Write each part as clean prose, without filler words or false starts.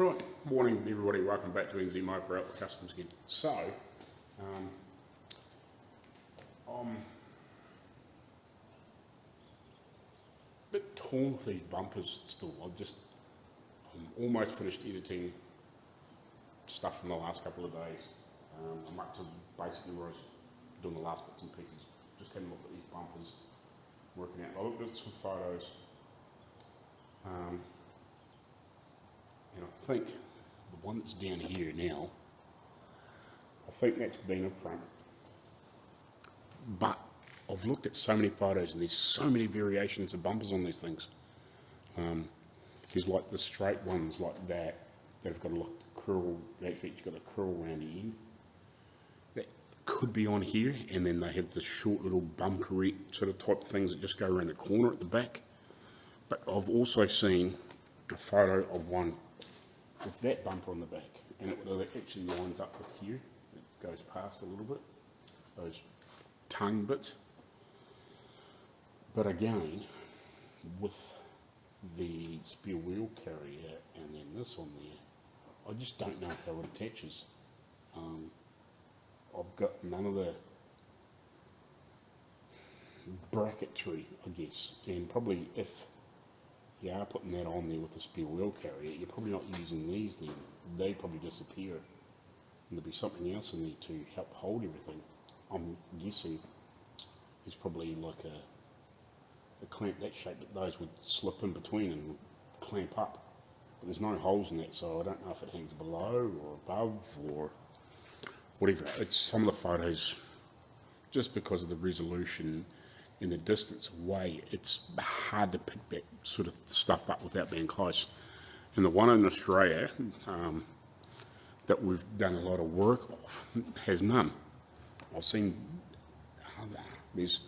Right, morning everybody, welcome back to NZ Motor Outlaw Kustoms again. So, I'm a bit torn with these bumpers still. I'm almost finished editing stuff from the last couple of days. I'm up to basically where I was doing the last bits and pieces, just having a look at these bumpers, working out. I looked at some photos, and I think the one that's down here now, I think that's been up front. But I've looked at so many photos and there's so many variations of bumpers on these things. There's like the straight ones like that have got a curl, actually it's got a curl around the end. That could be on here, and then they have the short little bumperette sort of type things that just go around the corner at the back. But I've also seen a photo of one with that bumper on the back, and it actually lines up with here. It goes past a little bit, those tongue bits. But again, with the spare wheel carrier and then this on there, I just don't know how it attaches. I've got none of the bracketry, I guess, and probably if you are putting that on there with the spare wheel carrier, you're probably not using these then. They probably disappear, and there'll be something else in there to help hold everything. I'm guessing there's probably like a clamp that shape that those would slip in between and clamp up. But there's no holes in that, so I don't know if it hangs below or above or whatever. It's some of the photos, just because of the resolution and the distance away, it's hard to pick that sort of stuff up without being close. And the one in Australia that we've done a lot of work of has none. I've seen there's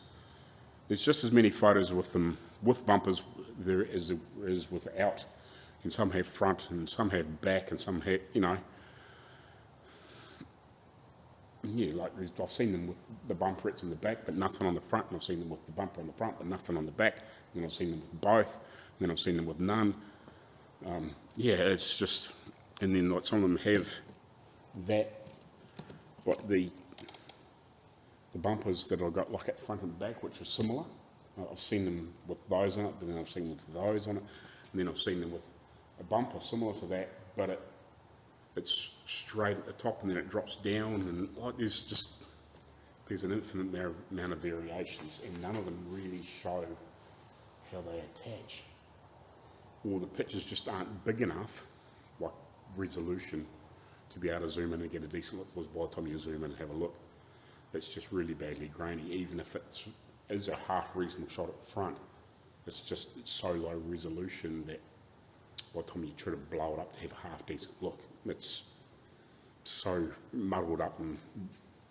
just as many photos with them with bumpers there is without, and some have front and some have back and some have, like I've seen them with the bumperettes in the back but nothing on the front, and I've seen them with the bumper on the front but nothing on the back, and then I've seen them with both, and then I've seen them with none. It's just, and then like some of them have that, but the bumpers that I've got like at front and back, which are similar, I've seen them with those on it, and then I've seen them with those on it, and then I've seen them with a bumper similar to that, but it's straight at the top and then it drops down, and like there's an infinite amount of variations, and none of them really show how they attach, or the pictures just aren't big enough, like resolution, to be able to zoom in and get a decent look. Because by the time you zoom in and have a look, it's just really badly grainy. Even if it is a half reasonable shot at the front, it's so low resolution that by the time you try to blow it up to have a half decent look, it's so muddled up and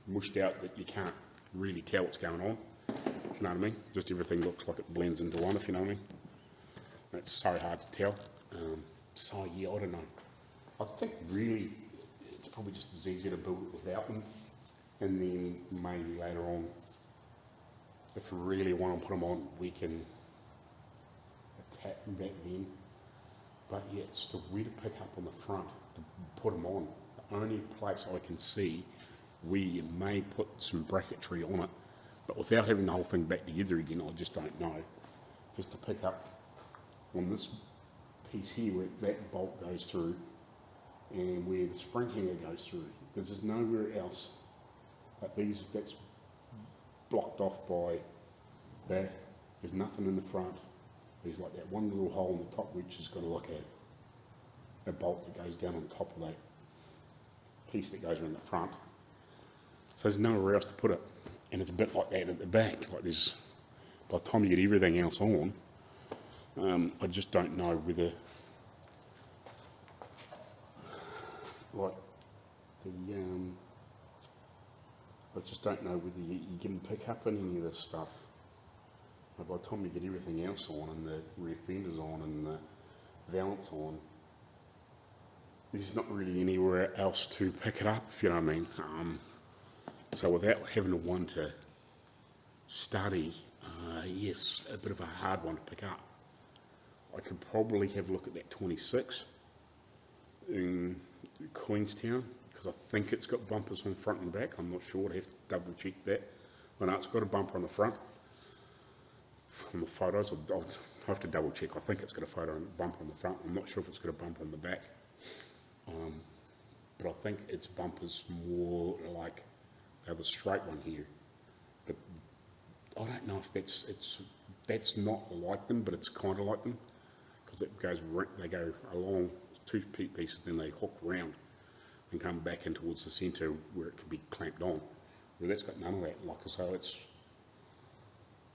mushed out that you can't really tell what's going on, if you know what I mean. Just everything looks like it blends into one, if you know what I mean. It's so hard to tell. I don't know. I think really it's probably just as easy to build it without them, and then maybe later on, if we really want to put them on, we can attack that then. But yeah, it's still weird to pick up on the front to put them on. The only place I can see where you may put some bracketry on it, but without having the whole thing back together again, I just don't know. Just to pick up on this piece here where that bolt goes through and where the spring hanger goes through, because there's nowhere else but that's blocked off by that. There's nothing in the front. There's like that one little hole in the top which has got like a bolt that goes down on top of that piece that goes around the front. So there's nowhere else to put it, and it's a bit like that at the back. Like there's, by the time you get everything else on, I just don't know whether like I just don't know whether you can pick up on any of this stuff. By the time you get everything else on, and the rear fenders on, and the valance on, there's not really anywhere else to pick it up, if you know what I mean. So without having one to study, yes, a bit of a hard one to pick up. I could probably have a look at that 26 in Queenstown, because I think it's got bumpers on front and back. I'm not sure, I'd have to double check that. I know it's got a bumper on the front. From the photos, I'll have to double check. I think it's got a bumper on the front. I'm not sure if it's got a bumper on the back. But I think its bumper's more like they have a straight one here. But I don't know if that's not like them, but it's kind of like them, because they go along two pieces, then they hook round and come back in towards the centre where it could be clamped on. Well, that's got none of that. Like I say,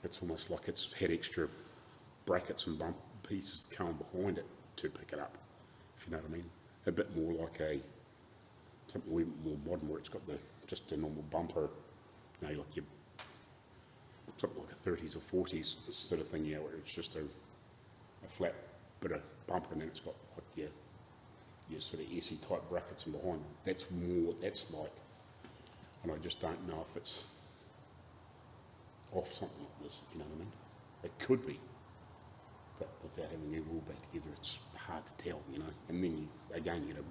it's almost like it's had extra brackets and bump pieces coming behind it to pick it up, if you know what I mean. A bit more like something a little more modern, where it's got just a normal bumper, you know, like something like a 30s or 40s sort of thing, yeah, where it's just a flat bit of bumper, and then it's got like your sort of SE type brackets in behind. That's more what that's like, and I just don't know if it's off something like this, if you know what I mean. It could be, but without having it all back together, it's hard to tell, you know. And then you got to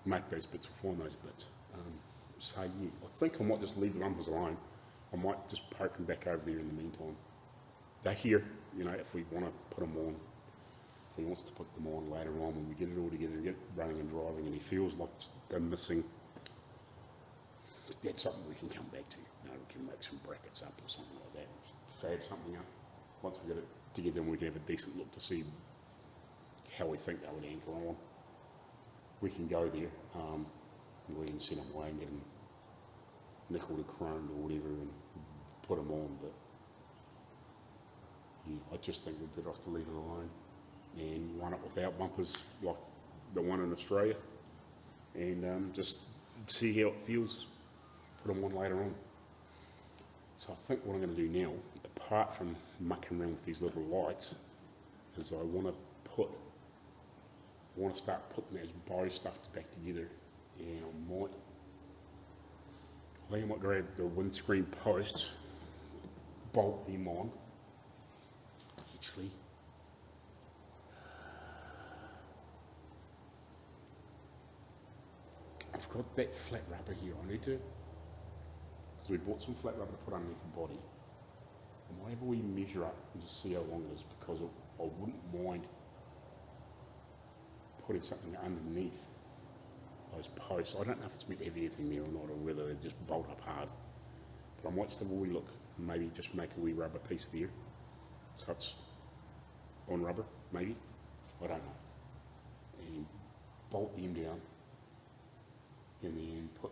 make those bits or find those bits. So yeah, I think I might just leave the bumpers alone. I might just poke them back over there in the meantime. They're here, you know, if we want to put them on. If he wants to put them on later on when we get it all together and get it running and driving, and he feels like they're missing, that's something we can come back to. You know, we can make some brackets up or something like that, fab something up. Once we get it together, and we can have a decent look to see how we think they would anchor on. We can go there, we can send them away and get them nickeled or chromed or whatever and put them on, but yeah, I just think we're better off to leave it alone and run it without bumpers like the one in Australia, and just see how it feels, put them on later on. So I think what I'm going to do now, apart from mucking around with these little lights, is I want to start putting those bow stuff back together, and I think I might grab the windscreen posts, bolt them on, actually. I've got that flat rubber here, I need to, because we bought some flat rubber to put underneath the body. And whenever we measure up and just see how long it is, because I wouldn't mind putting something underneath those posts. I don't know if it's meant to have anything there or not, or whether they just bolt up hard. But I might just have a wee look, maybe just make a wee rubber piece there, so it's on rubber, maybe, I don't know. And bolt them down, and then put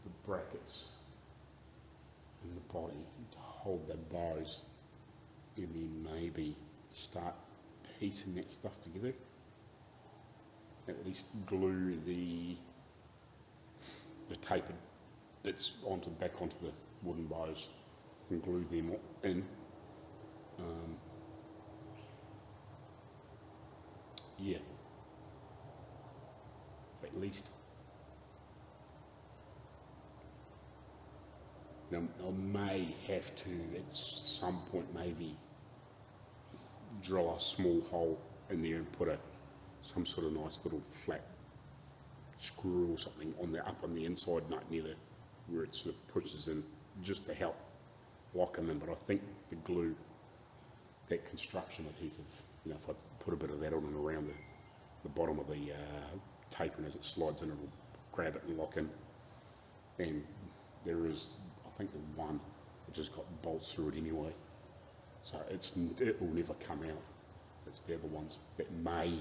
the brackets in the body to hold the bows, and then maybe start piecing that stuff together. At least glue the tapered bits back onto the wooden bows and glue them in. Yeah, at least. Now I may have to at some point maybe drill a small hole in there and put some sort of nice little flat screw or something up on the inside nut near where it sort of pushes in, just to help lock them in. But I think the glue, that construction adhesive, you know, if I put a bit of that on and around the bottom of the tape, and as it slides in, it'll grab it and lock in. And there is, I think, the one which has got bolts through it anyway, so it will never come out. It's the other ones that may.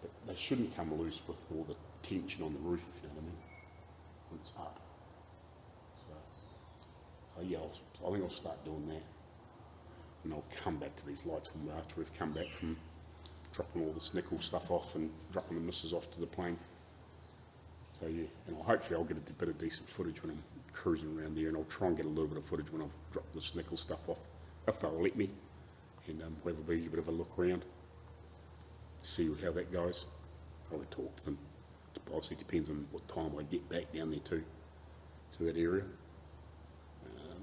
But they shouldn't come loose with all the tension on the roof, if you know what I mean, when it's up. So yeah, I think I'll start doing that. And I'll come back to these lights after we've come back from dropping all this nickel stuff off and dropping the missus off to the plane. So yeah, and hopefully I'll get a bit of decent footage when I'm cruising around there, and I'll try and get a little bit of footage when I've dropped this nickel stuff off, if they'll let me, and have a bit of a look around, see how that goes. Probably talk to them. It obviously depends on what time I get back down there to that area,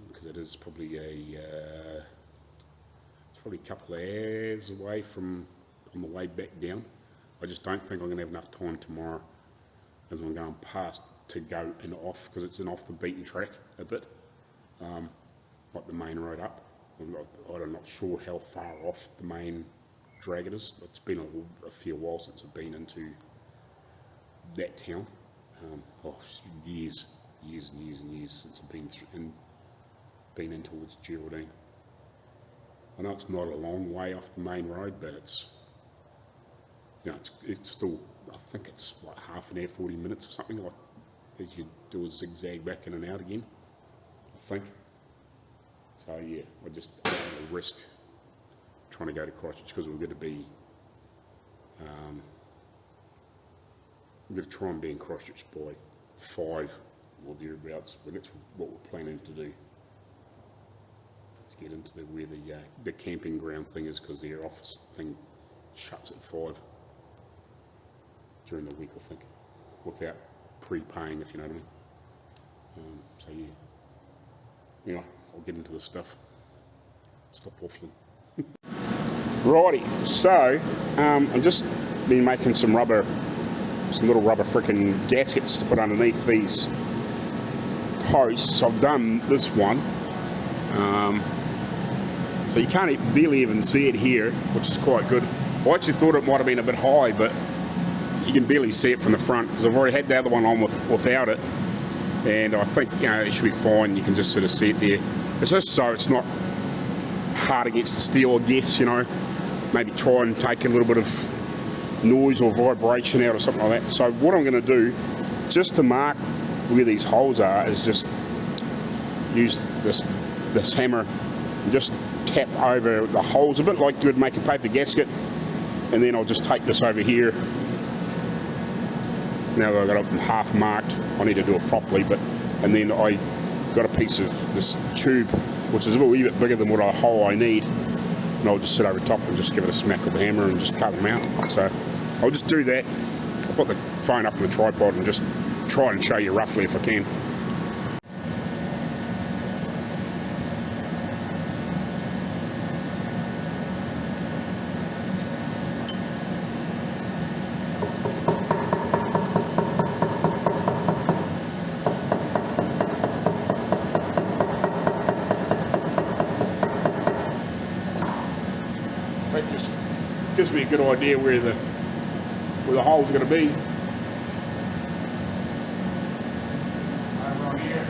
because it is probably a couple of hours away from on the way back down. I just don't think I'm going to have enough time tomorrow as I'm going past to go and off, because it's an off the beaten track a bit, like the main road up. I'm not sure how far off the main drag it is. It's been a fair while since I've been into that town. Years since I've been in towards Geraldine. I know it's not a long way off the main road, but it's, you know, it's still, I think it's like half an hour, 40 minutes or something, like, as you do a zigzag back in and out again, I think. So yeah, I just don't want to risk trying to go to Christchurch, because we're going to be, we're going to try and be in Christchurch by 5 or thereabouts, but that's what we're planning to do. Let's get into where the camping ground thing is, because their office thing shuts at 5 during the week, I think, without prepaying, if you know what I mean. So yeah, anyway, I'll get into the stuff. Stop waffling. Righty, so I've just been making some little rubber frickin' gaskets to put underneath these posts. I've done this one, so you can't barely even see it here, which is quite good. I actually thought it might have been a bit high, but you can barely see it from the front, because I've already had the other one on without it, and I think, you know, it should be fine. You can just sort of see it there. It's just so it's not hard against the steel, I guess, you know. Maybe try and take a little bit of noise or vibration out or something like that. So what I'm going to do, just to mark where these holes are, is just use this hammer and just tap over the holes a bit like you would make a paper gasket, and then I'll just take this over here. Now that I've got it half marked, I need to do it properly, and then I got a piece of this tube, which is a wee bit bigger than what a hole I need, and I'll just sit over top and just give it a smack with the hammer and just cut them out. So I'll just do that. I'll put the phone up on the tripod and just try and show you roughly if I can. That just gives me a good idea where the hole's going to be. Over on here.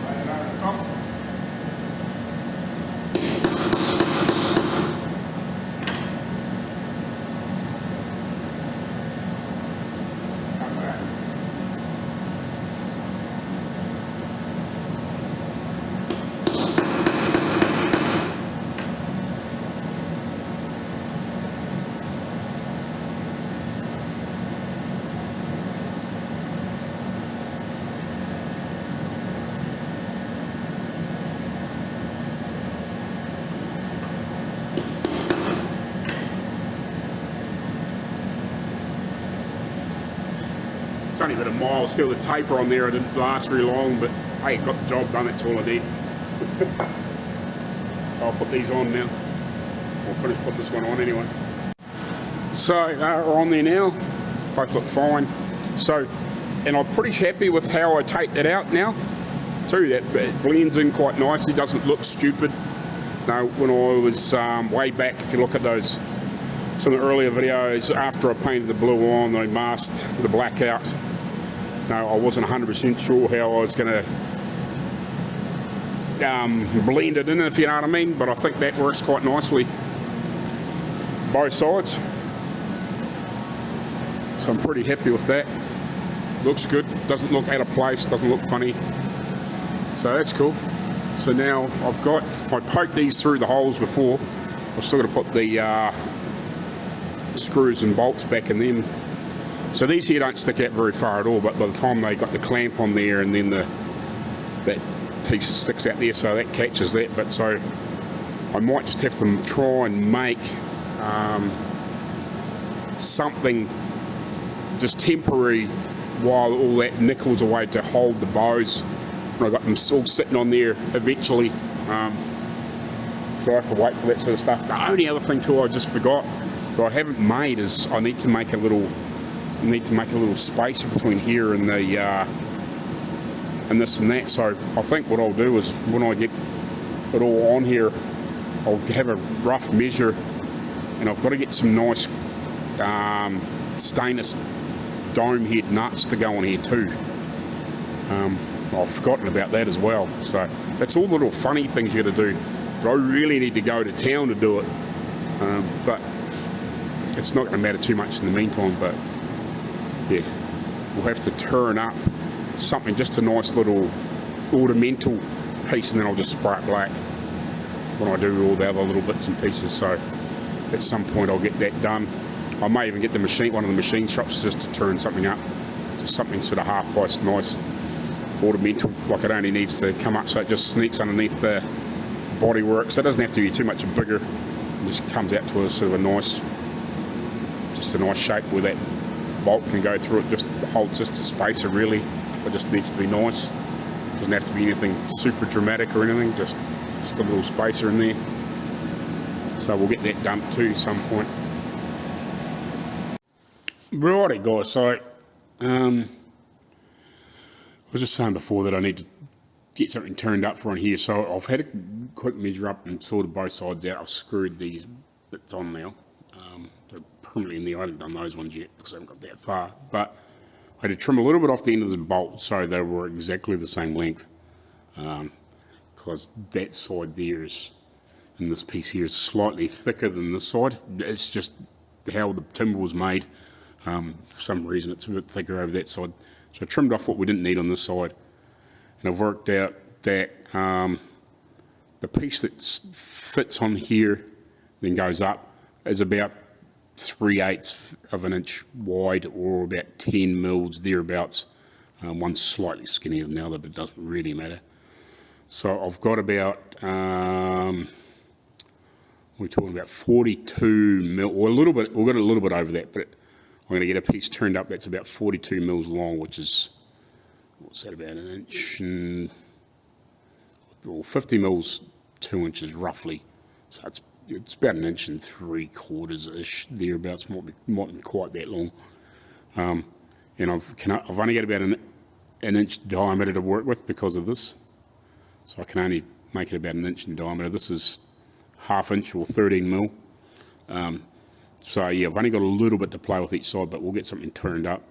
Lay it over the top. Come back. It's only been a mile, still the taper on there, it didn't last very long, but hey, got the job done, that's all I did. So I'll put these on now. I'll finish putting this one on anyway. So we're on there now, both look fine. So, and I'm pretty happy with how I take that out now too. That it blends in quite nicely, doesn't look stupid. Now, when I was way back, if you look at those, some of the earlier videos, after I painted the blue on, I masked the black out. Now, I wasn't 100% sure how I was going to blend it in, if you know what I mean, but I think that works quite nicely, both sides. So I'm pretty happy with that. Looks good, doesn't look out of place, doesn't look funny. So that's cool. So now I poked these through the holes before. I've still got to put the screws and bolts back in them. So these here don't stick out very far at all, but by the time they got the clamp on there and then that piece sticks out there, so that catches that. But so I might just have to try and make something just temporary while all that nickel's away to hold the bows. And I got them all sitting on there eventually. So I have to wait for that sort of stuff. The only other thing too I just forgot that I haven't made is I need to make a little spacer between here and the and this and that. So I think what I'll do is when I get it all on here, I'll have a rough measure, and I've got to get some nice stainless dome head nuts to go on here too. I've forgotten about that as well. So that's all little funny things you got to do. But I really need to go to town to do it. But it's not going to matter too much in the meantime. But yeah, we'll have to turn up something, just a nice little ornamental piece, and then I'll just spray it black when I do all the other little bits and pieces. So at some point I'll get that done. I may even get one of the machine shops just to turn something up, just something sort of half price, nice ornamental, like it only needs to come up so it just sneaks underneath the bodywork, so it doesn't have to be too much bigger. It just comes out to a sort of a nice shape where that bolt can go through it. Just holds just a spacer really. It just needs to be nice. Doesn't have to be anything super dramatic or anything. Just a little spacer in there. So we'll get that done too some point. Righty guys, so I was just saying before that I need to get something turned up for on here. So I've had a quick measure up and sorted both sides out. I've screwed these bits on now. They're permanently in there. I haven't done those ones yet because I haven't got that far. But I had to trim a little bit off the end of the bolt so they were exactly the same length. Because that side there is, and this piece here is slightly thicker than this side. It's just how the timber was made. For some reason it's a bit thicker over that side. So I trimmed off what we didn't need on this side. And I've worked out that the piece that fits on here, then goes up, is about 3/8 of an inch wide, or about 10 mils thereabouts. One's slightly skinnier than the other, but it doesn't really matter. So I've got about, we're talking about 42 mil, or a little bit, we've got a little bit over that, but I'm going to get a piece turned up that's about 42 mils long, which is, what's that, about an inch and, or 50 mils, 2 inches roughly. So it's about an inch and 3/4-ish thereabouts. Might be quite that long. And I've only got about an inch diameter to work with because of this. So I can only make it about an inch in diameter. This is 1/2 inch or 13 mil. So yeah, I've only got a little bit to play with each side, but we'll get something turned up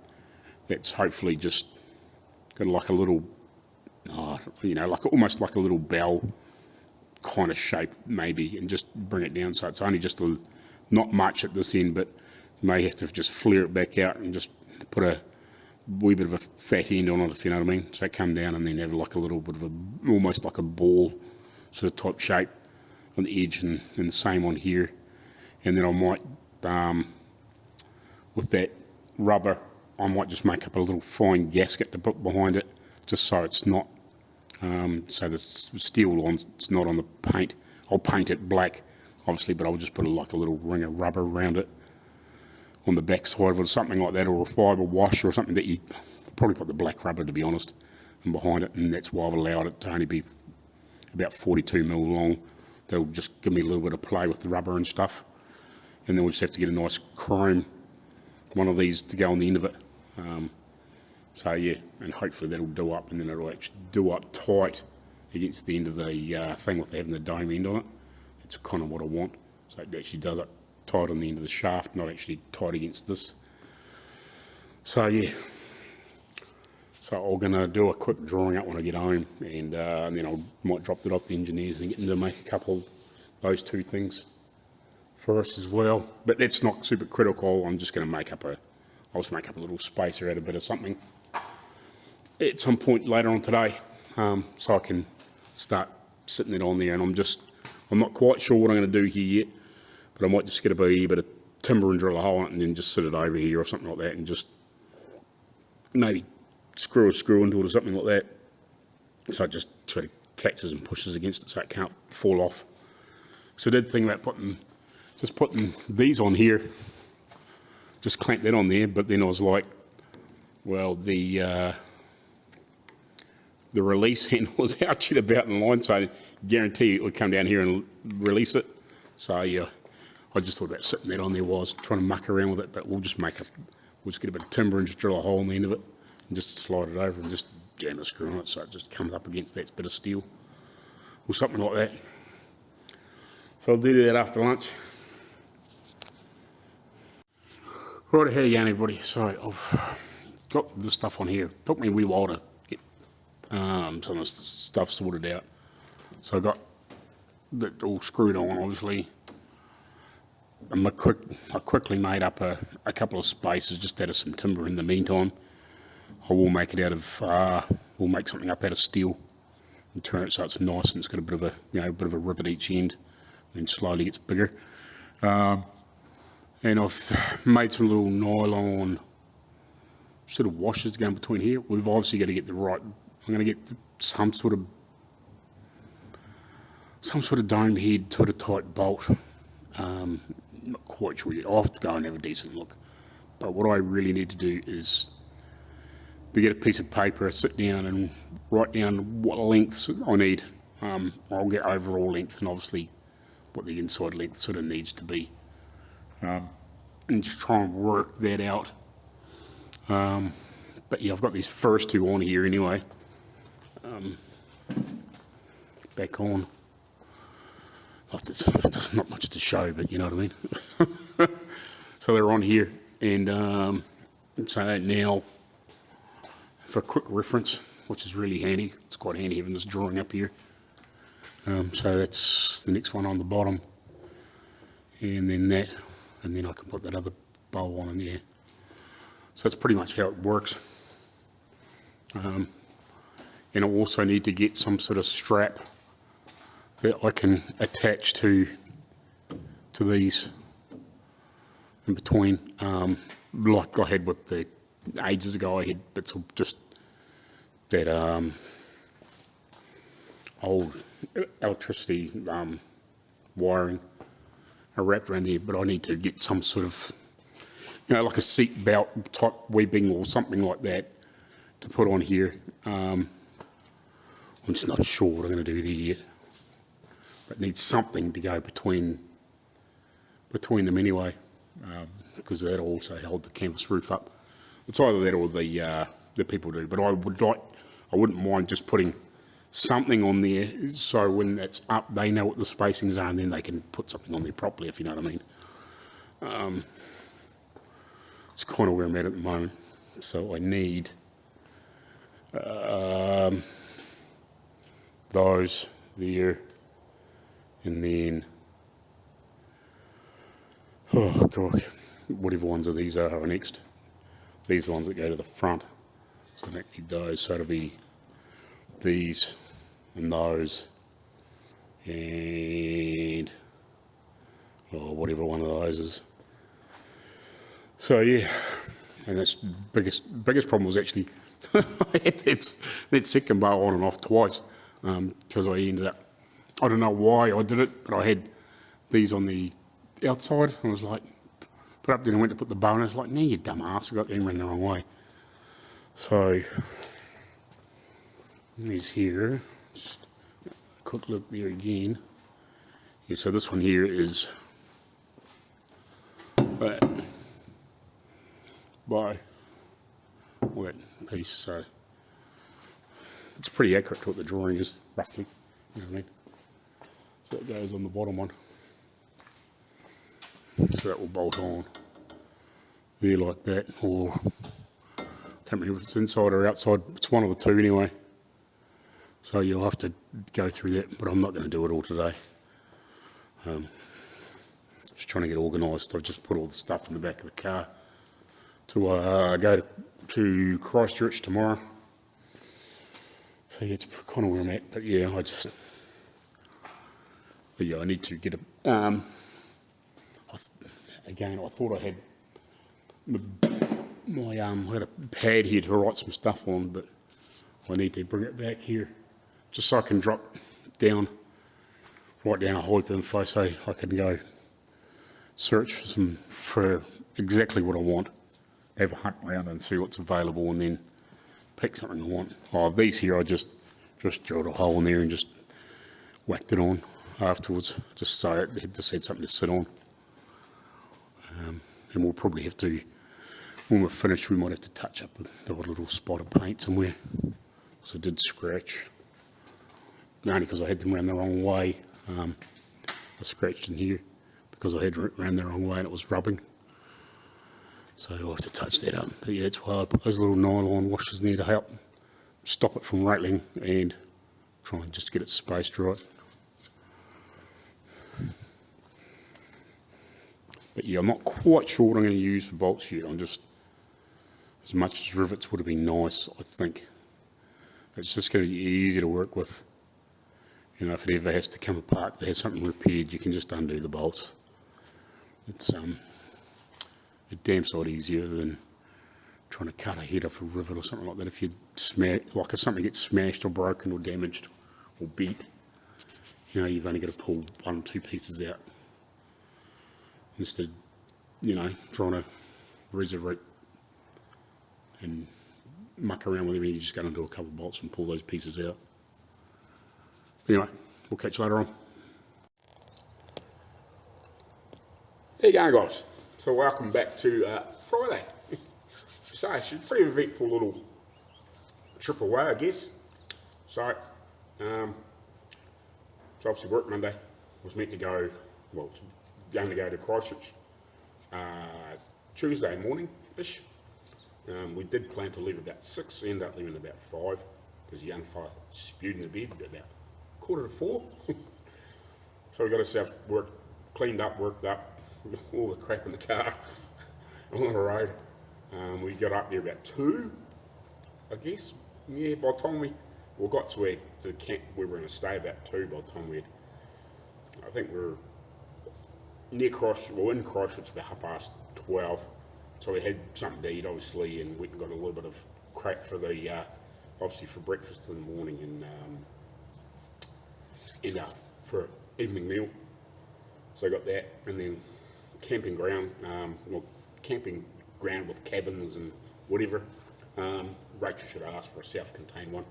that's hopefully just got like a little, like almost like a little bell kind of shape maybe, and just bring it down so it's only just not much at this end, but may have to just flare it back out and just put a wee bit of a fat end on it, if you know what I mean. So come down and then have like a little bit of almost like a ball sort of type shape on the edge, and the same on here. And then I might, with that rubber, I might just make up a little fine gasket to put behind it, just so it's not, so the steel it's not on the paint. I'll paint it black, obviously, but I'll just put like a little ring of rubber around it on the back side of it, something like that, or a fibre wash or something that you probably put the black rubber, to be honest, and behind it. And that's why I've allowed it to only be about 42 mil long. That'll just give me a little bit of play with the rubber and stuff. And then we'll just have to get a nice chrome one of these to go on the end of it. So yeah, and hopefully that'll do up, and then it'll actually do up tight against the end of the thing with having the dome end on it. It's kind of what I want. So it actually does it tight on the end of the shaft, not actually tight against this. So yeah, so I'm going to do a quick drawing up when I get home, and then I might drop it off the engineers and get them to make a couple of those two things for us as well. But that's not super critical. I'm just going to I'll just make up a little spacer out of a bit of something at some point later on today, so I can start sitting it on there. And I'm not quite sure what I'm going to do here yet, but I might just get a bit of timber and drill a hole in it, and then just sit it over here or something like that, and just maybe screw a screw into it or something like that, so it just sort of catches and pushes against it so it can't fall off. So I did think about putting these on here, just clamp that on there, but then I was like, well, the the release handle was out shit about in line, so I guarantee it would come down here and release it. So yeah, I just thought about sitting that on there while I was trying to muck around with it, but we'll just get a bit of timber and just drill a hole in the end of it and just slide it over and just jam a screw on it so it just comes up against that bit of steel or something like that. So I'll do that after lunch. Right, how you going, everybody? So I've got the stuff on here. It took me a wee while to get some of the stuff sorted out. So I got that all screwed on, obviously. And I quickly made up a couple of spaces just out of some timber in the meantime. I will make it out of, we'll make something up out of steel and turn it so it's nice and it's got a bit of a, a bit of a rip at each end and slowly gets bigger. And I've made some little nylon sort of washers going between here. We've obviously got to get the right, I'm going to get some sort of dome head sort of tight bolt. Not quite sure yet. I'll have to go and have a decent look. But what I really need to do is to get a piece of paper, sit down and write down what lengths I need. I'll get overall length and obviously what the inside length sort of needs to be. And just try and work that out. But yeah, I've got these first two on here anyway. Back on. There's not much to show, but you know what I mean. So they're on here, and so now for a quick reference, which is really handy. It's quite handy having this drawing up here. So that's the next one on the bottom, and then that, and then I can put that other bow on in there. So that's pretty much how it works. And I also need to get some sort of strap that I can attach to these in between, like I had with the ages ago. I had bits of just that old electricity wiring wrapped around there, but I need to get some sort of, like a seat belt type webbing or something like that to put on here. I'm just not sure what I'm going to do there yet. But need something to go between them anyway, because that'll also hold the canvas roof up. It's either that or the people do. But I wouldn't mind just putting something on there so when that's up, they know what the spacings are, and then they can put something on there properly, if you know what I mean. It's kind of where I'm at the moment. So I need those there. And then, oh god, whatever ones of these are next. These are the ones that go to the front. So I don't need those. So it'll be these and those. And, whatever one of those is. So yeah, and that's biggest problem was actually, I had that second bow on and off twice. Because I ended up, I don't know why I did it, but I had these on the outside. I was like, put up there and went to put the bow in. I was like, no, you dumb ass, I got them in the wrong way. So, these here, just a quick look there again. Yeah, so this one here is that by all that piece. So, it's pretty accurate to what the drawing is, roughly. You know what I mean? So it goes on the bottom one. So that will bolt on there like that, or I can't remember if it's inside or outside. It's one of the two anyway. So you'll have to go through that, but I'm not going to do it all today. Just trying to get organised. I've just put all the stuff in the back of the car to go to Christchurch tomorrow. So yeah, it's kind of where I'm at, but yeah, I need to get a, again, I thought I had I had a pad here to write some stuff on, but I need to bring it back here, just so I can write down a hype info so I can go search for exactly what I want, have a hunt around and see what's available, and then pick something I want. Oh, these here, I just just drilled a hole in there and just whacked it on afterwards, just so it just had something to sit on. And we'll probably have to, when we're finished, we might have to touch up the little spot of paint somewhere. So I did scratch, only because I had them around the wrong way. I scratched in here because I had it around the wrong way and it was rubbing. So I'll have to touch that up. But yeah, that's why I put those little nylon washers in there to help stop it from rattling and try and just get it spaced right. But yeah, I'm not quite sure what I'm going to use for bolts yet. I'm just, as much as rivets would have been nice, I think it's just going to be easy to work with. You know, if it ever has to come apart, if they have something repaired, you can just undo the bolts. It's a damn sight easier than trying to cut a head off a rivet or something like that. If you if something gets smashed or broken or damaged or beat, you know, you've only got to pull 1 or 2 pieces out. Instead, you know, trying to resurrect and muck around with everything, you just go into a couple of bolts and pull those pieces out. But anyway, we'll catch you later on. There you go, guys. So welcome back to Friday. So it's a pretty eventful little trip away, I guess. So, obviously work Monday. Was meant to go, well, going to go to Christchurch Tuesday morning-ish. We did plan to leave about 6, ended up leaving about 5, because the young fella spewed in the bed about 3:45. So we got ourselves cleaned up, worked up, all the crap in the car on the road. We got up there about 2, I guess. Yeah, by the time we got to the camp we were going to stay about 2, by the time I think we were near Christchurch, well in Christchurch about 12:30. So we had something to eat obviously, and we got a little bit of crap for the, obviously for breakfast in the morning and for evening meal. So I got that, and then camping ground, camping ground with cabins and whatever. Rachel should have asked for a self-contained one,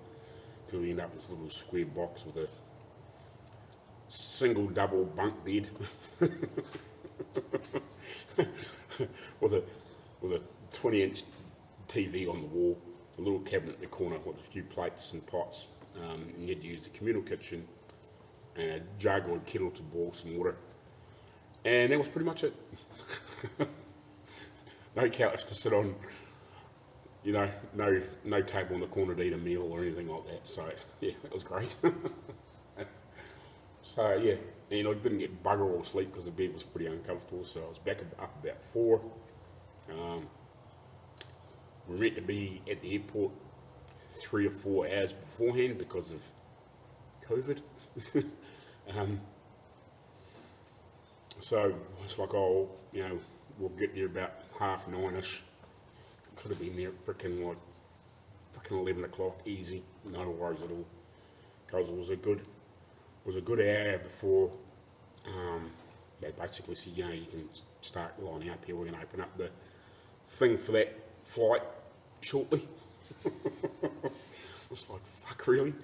because we ended up in this little square box with a single double bunk bed with a 20-inch TV on the wall, a little cabinet in the corner with a few plates and pots, and you had to use the communal kitchen and a jug or a kettle to boil some water, and that was pretty much it. No couch to sit on, you know, no table in the corner to eat a meal or anything like that. So yeah, it was great. So yeah, and I didn't get bugger all sleep because the bed was pretty uncomfortable. So I was back up about 4. We were meant to be at the airport 3 or 4 hours beforehand because of COVID. So it's like, oh, you know, we'll get there about 9:30ish. Could have been there freaking 11 o'clock, easy, no worries at all. Because it was a good hour before they basically said, you know, you can start lining up here. We're going to open up the thing for that flight shortly. It's like, fuck, really?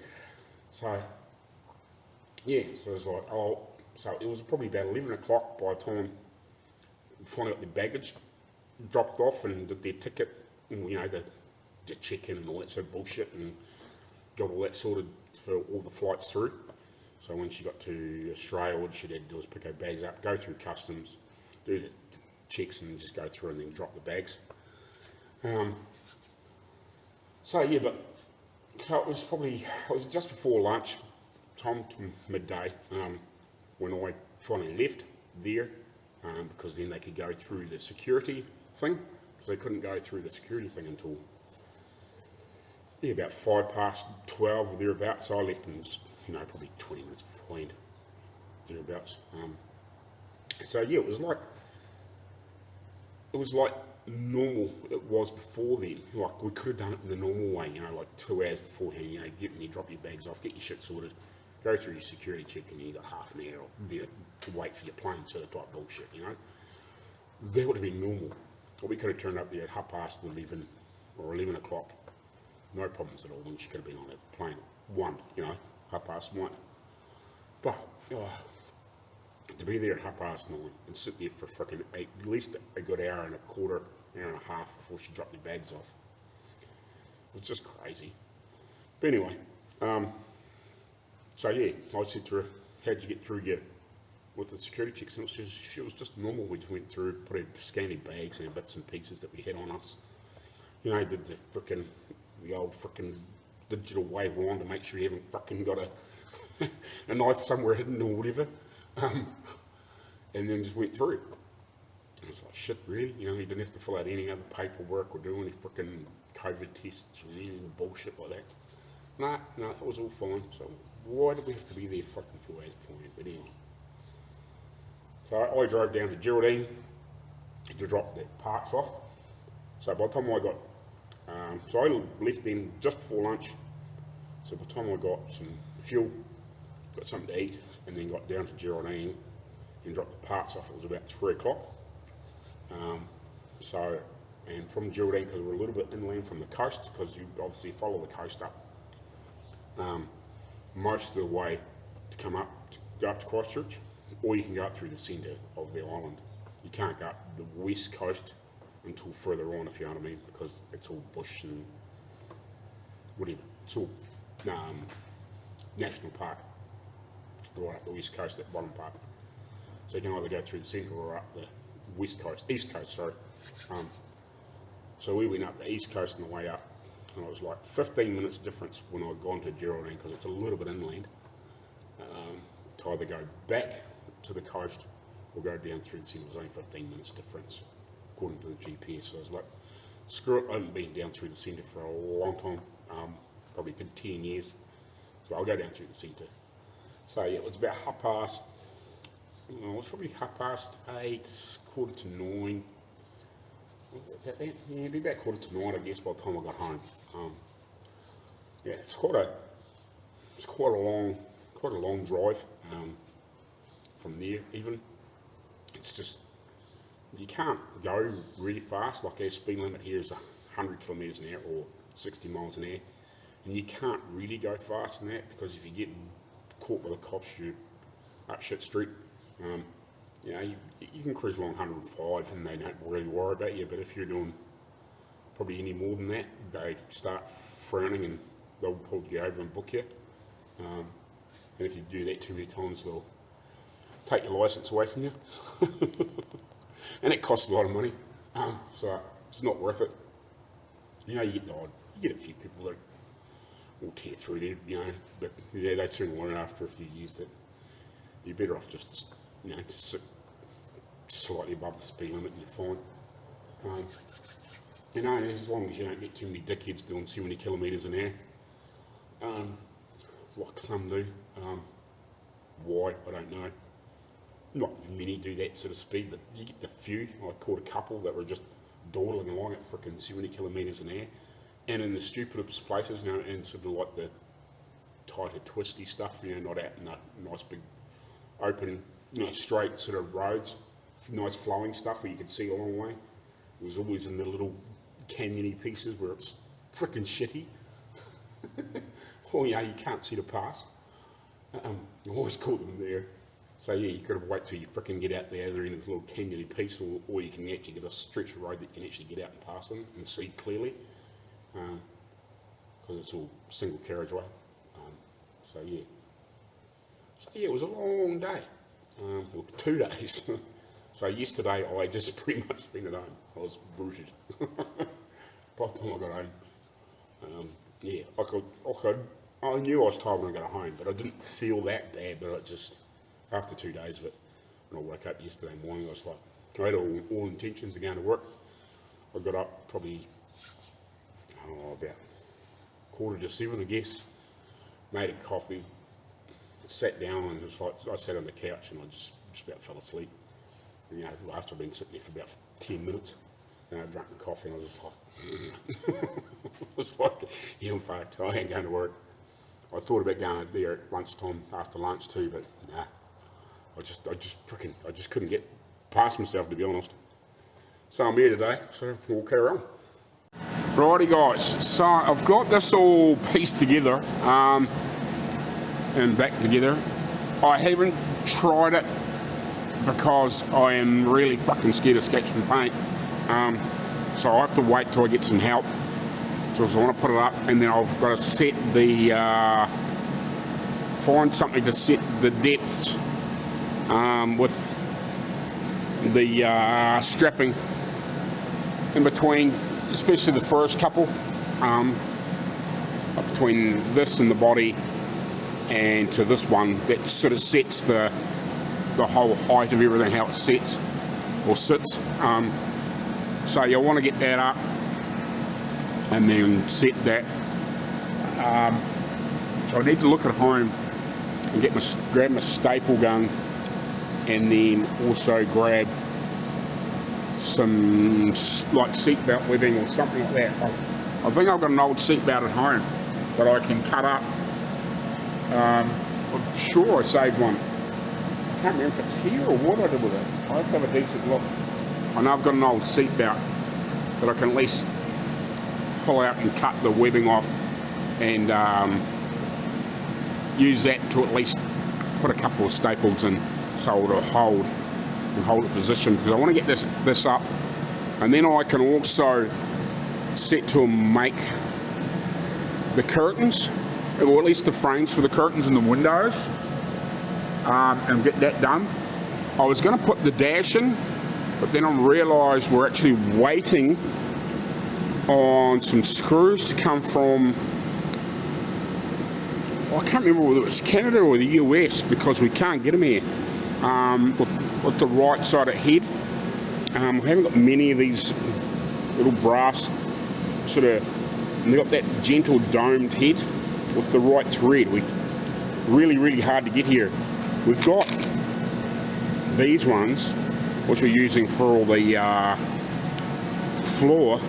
So yeah, so it was like, oh, so it was probably about 11 o'clock by the time finally got the baggage dropped off and did their ticket, and, you know, the check-in and all that sort of bullshit, and got all that sorted for all the flights through. So when she got to Australia, what she had to do was pick her bags up, go through customs, do the checks, and just go through and then drop the bags. So yeah, so it was just before lunch time to midday when I finally left there, because then they could go through the security thing, because they couldn't go through the security thing until about 12:05 or thereabouts. So I left them just, you know, probably 20 minutes behind, thereabouts. So yeah, it was like normal it was before then. Like, we could have done it in the normal way, you know, like 2 hours beforehand, you know, get in there, drop your bags off, get your shit sorted, go through your security check, and you got half an hour there to wait for your plane, sort of type bullshit, you know. That would have been normal. Or we could have turned up there at 11:30 or 11 o'clock, no problems at all, and she could have been on that plane 1, you know, 1:30. But to be there at 9:30 and sit there for freaking at least a good hour and a quarter, hour and a half before she dropped your bags off, it was just crazy. But anyway, so yeah, I said to her, how'd you get through here with the security checks? And she was just normal. We just went through, put our scanning bags and bits and pieces that we had on us. You know, did the old frickin' digital wave around to make sure you haven't fucking got a knife somewhere hidden or whatever. And then just went through. I was like, shit, really? You know, you didn't have to fill out any other paperwork or do any frickin' COVID tests or any bullshit like that. No, it was all fine. So why did we have to be there fucking 4 hours beforehand? But anyway. So I drove down to Geraldine to drop the parts off. So by the time I got, so I left them just before lunch. So by the time I got some fuel, got something to eat, and then got down to Geraldine and dropped the parts off, it was about 3 o'clock. And from Geraldine, because we're a little bit inland from the coast, because you obviously follow the coast up, most of the way to go up to Christchurch, or you can go up through the centre of the island. You can't go up the west coast until further on, if you know what I mean, because it's all bush and whatever. It's all national park, right up the west coast, that bottom part. So you can either go through the centre or up the east coast, sorry. So we went up the east coast on the way up, and it was like 15 minutes difference when I'd gone to Geraldine, because it's a little bit inland, to either go back to the coast or go down through the centre. It was only 15 minutes difference, according to the GPS. So I was like, screw it, I haven't been down through the centre for a long time, probably a good 10 years, so I'll go down through the centre. So yeah, it was about it was probably 8:30, 8:45. About that? Yeah, it'd be about 8:45, I guess, by the time I got home. Yeah, it's quite a long drive from there. Even it's just, you can't go really fast. Like our speed limit here is 100 kilometres an hour or 60 miles an hour, and you can't really go faster than that, because if you get caught by the cops, you're up shit street. You know, you can cruise along 105 and they don't really worry about you, but if you're doing probably any more than that, they start frowning and they'll pull you over and book you. And if you do that too many times, they'll take your licence away from you. And it costs a lot of money, so it's not worth it. You know, you get a few people that will tear through there, you know, but yeah, they soon learn after if you use it. You're better off just, you know, to sit slightly above the speed limit and you're fine. You know, as long as you don't get too many dickheads doing 70 kilometres an hour, like some do. Why, I don't know. Not many do that sort of speed, but you get the few. I caught a couple that were just dawdling along at frickin' 70 kilometres an hour, and in the stupidest places, you know, and sort of like the tighter, twisty stuff, you know, not out in the nice big open, you know, straight sort of roads, nice flowing stuff where you could see a long way. It was always in the little canyony pieces where it's frickin' shitty. Well, you know, you can't see the past. I always caught them there. So yeah, you got to wait till you frickin' get out there, they're in this little canyony piece, or you can actually get a stretch of road that you can actually get out and pass them and see clearly, because it's all single carriageway. So yeah, it was a long day, well, 2 days. So yesterday I just pretty much spent at home. I was bruised by the time I got home. Yeah, I knew I was tired when I got home, but I didn't feel that bad. But I just, after 2 days of it, when I woke up yesterday morning, I was like, I had all intentions of going to work. I got up probably, about 6:45, I guess, made a coffee, sat down, and just like, I sat on the couch and I just about fell asleep. And, you know, after I've been sitting there for about 10 minutes, and I drank the coffee, and I was just like, it was like, yeah, in fact, I ain't going to work. I thought about going there at lunchtime, after lunch too, but nah, I just couldn't get past myself, to be honest. So I'm here today, so we'll carry on. Righty guys, so I've got this all pieced together and back together. I haven't tried it because I am really fucking scared of scratch and paint. So I have to wait till I get some help. So I want to put it up, and then I've got to set the find something to set the depths with the strapping in between, especially the first couple, between this and the body and to this one, that sort of sets the whole height of everything, how it sets or sits. So you'll want to get that up and then set that. So I need to look at home and grab my staple gun, and then also grab some like seatbelt webbing or something like that. I think I've got an old seatbelt at home that I can cut up. I'm sure I saved one. I can't remember if it's here or what I did with it. I have to have a decent look. I know I've got an old seatbelt that I can at least pull out and cut the webbing off, and use that to at least put a couple of staples in so it'll hold it position, because I want to get this up, and then I can also set to make the curtains, or at least the frames for the curtains and the windows, and get that done. I was going to put the dash in, but then I realised we're actually waiting on some screws to come from, I can't remember whether it was Canada or the US, because we can't get them here with the right side of head. We haven't got many of these little brass sort of, and they've got that gentle domed head with the right thread. Really hard to get here. We've got these ones which we're using for all the floor,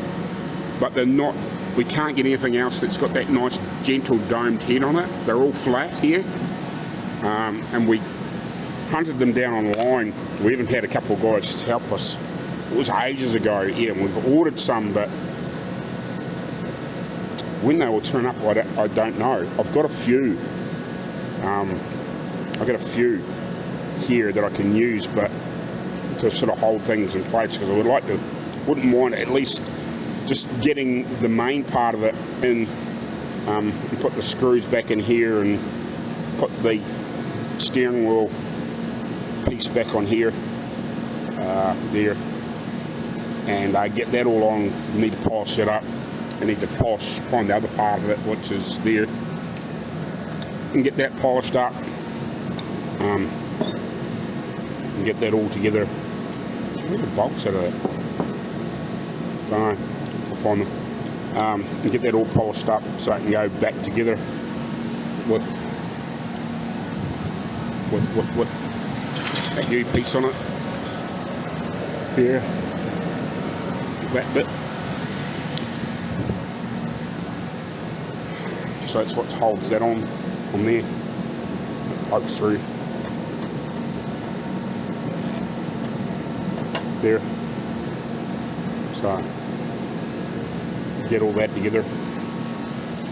but they're not, we can't get anything else that's got that nice gentle domed head on it. They're all flat here, and we hunted them down online. We even had a couple of guys help us. It was ages ago, yeah, and we've ordered some, but when they will turn up, I don't know. I've got a few. I've got a few here that I can use, but to sort of hold things in place, because I wouldn't mind at least just getting the main part of it in, and put the screws back in here, and put the steering wheel piece back on here, there, and get that all on. I need to polish it up. I need to find the other part of it, which is there, and get that polished up, and get that all together. Where the bolts out of that? Don't know. I'll find them. And get that all polished up so I can go back together with that new piece on it. There. That bit. So that's what holds that on there. Pokes through. There. So get all that together.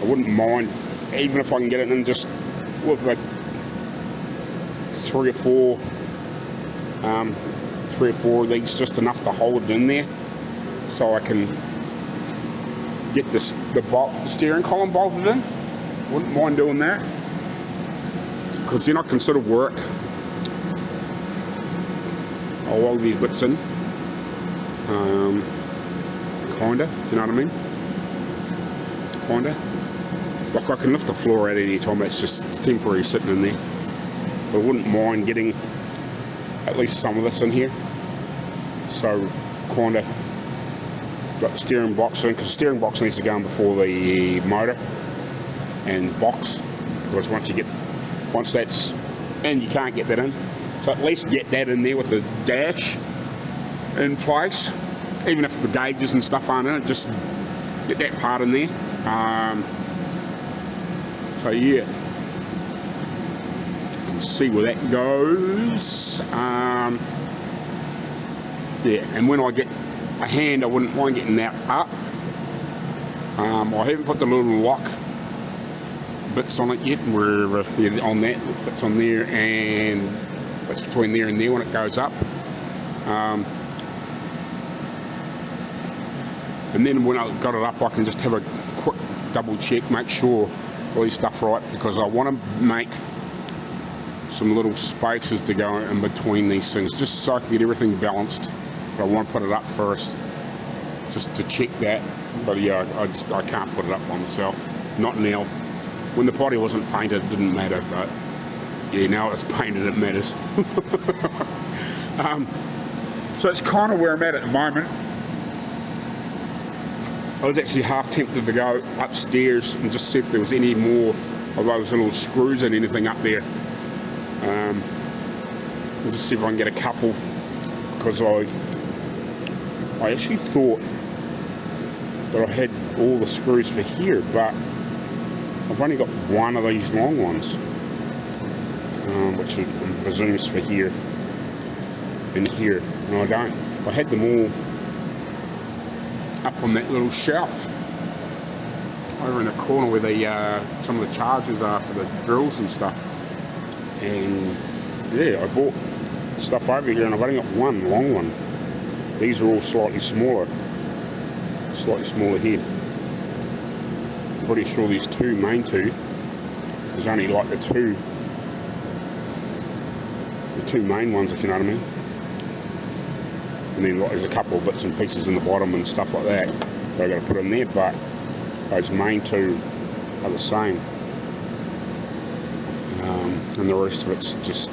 I wouldn't mind, even if I can get it in just with like three or four of these, just enough to hold it in there, so I can get the steering column bolted in. Wouldn't mind doing that, because then I can sort of work. I'll weld these bits in, kinda, if you know what I mean. Kinda. Like I can lift the floor at any time, it's just temporary sitting in there. But I wouldn't mind getting at least some of this in here. So, kinda got the steering box in, because the steering box needs to go in before the motor and box, because once that's in, you can't get that in. So at least get that in there with the dash in place, even if the gauges and stuff aren't in it, just get that part in there. So yeah, see where that goes. Yeah, and when I get a hand, I wouldn't mind getting that up I haven't put the little lock bits on it yet, wherever on that it fits on there, and fits between there and there when it goes up. And then when I got it up, I can just have a quick double check, make sure all this stuff right, because I want to make some little spaces to go in between these things, just so I can get everything balanced. But I want to put it up first, just to check that. But yeah, I can't put it up by myself, not now. When the potty wasn't painted, it didn't matter, but yeah, now it's painted, it matters. So it's kind of where I'm at the moment. I was actually half tempted to go upstairs and just see if there was any more of those little screws and anything up there. And just see if I can get a couple, because I actually thought that I had all the screws for here, but I've only got one of these long ones, which I presume is for here and here. No, I don't. I had them all up on that little shelf over in the corner where the some of the chargers are for the drills and stuff. And yeah, I bought stuff over here, and I've only got one long one. These are all slightly smaller here. I'm pretty sure these main two, there's only like the two main ones, if you know what I mean. And then like, there's a couple of bits and pieces in the bottom and stuff like that I've got to put in there, but those main two are the same. And the rest of it's just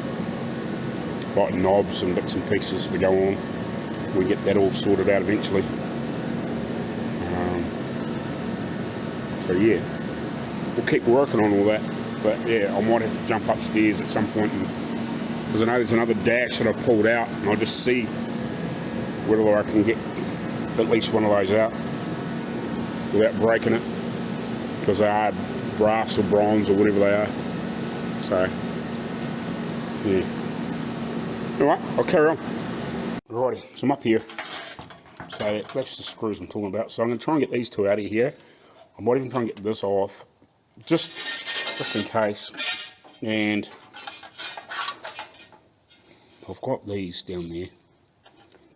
like knobs and bits and pieces to go on. We get that all sorted out eventually. So yeah, we'll keep working on all that. But yeah, I might have to jump upstairs at some point, because I know there's another dash that I've pulled out, and I'll just see whether I can get at least one of those out without breaking it, because they are brass or bronze or whatever they are. So yeah, alright, I'll carry on. Righty, so I'm up here, so that's the screws I'm talking about. So I'm going to try and get these two out of here. I might even try and get this off, just in case. And I've got these down there,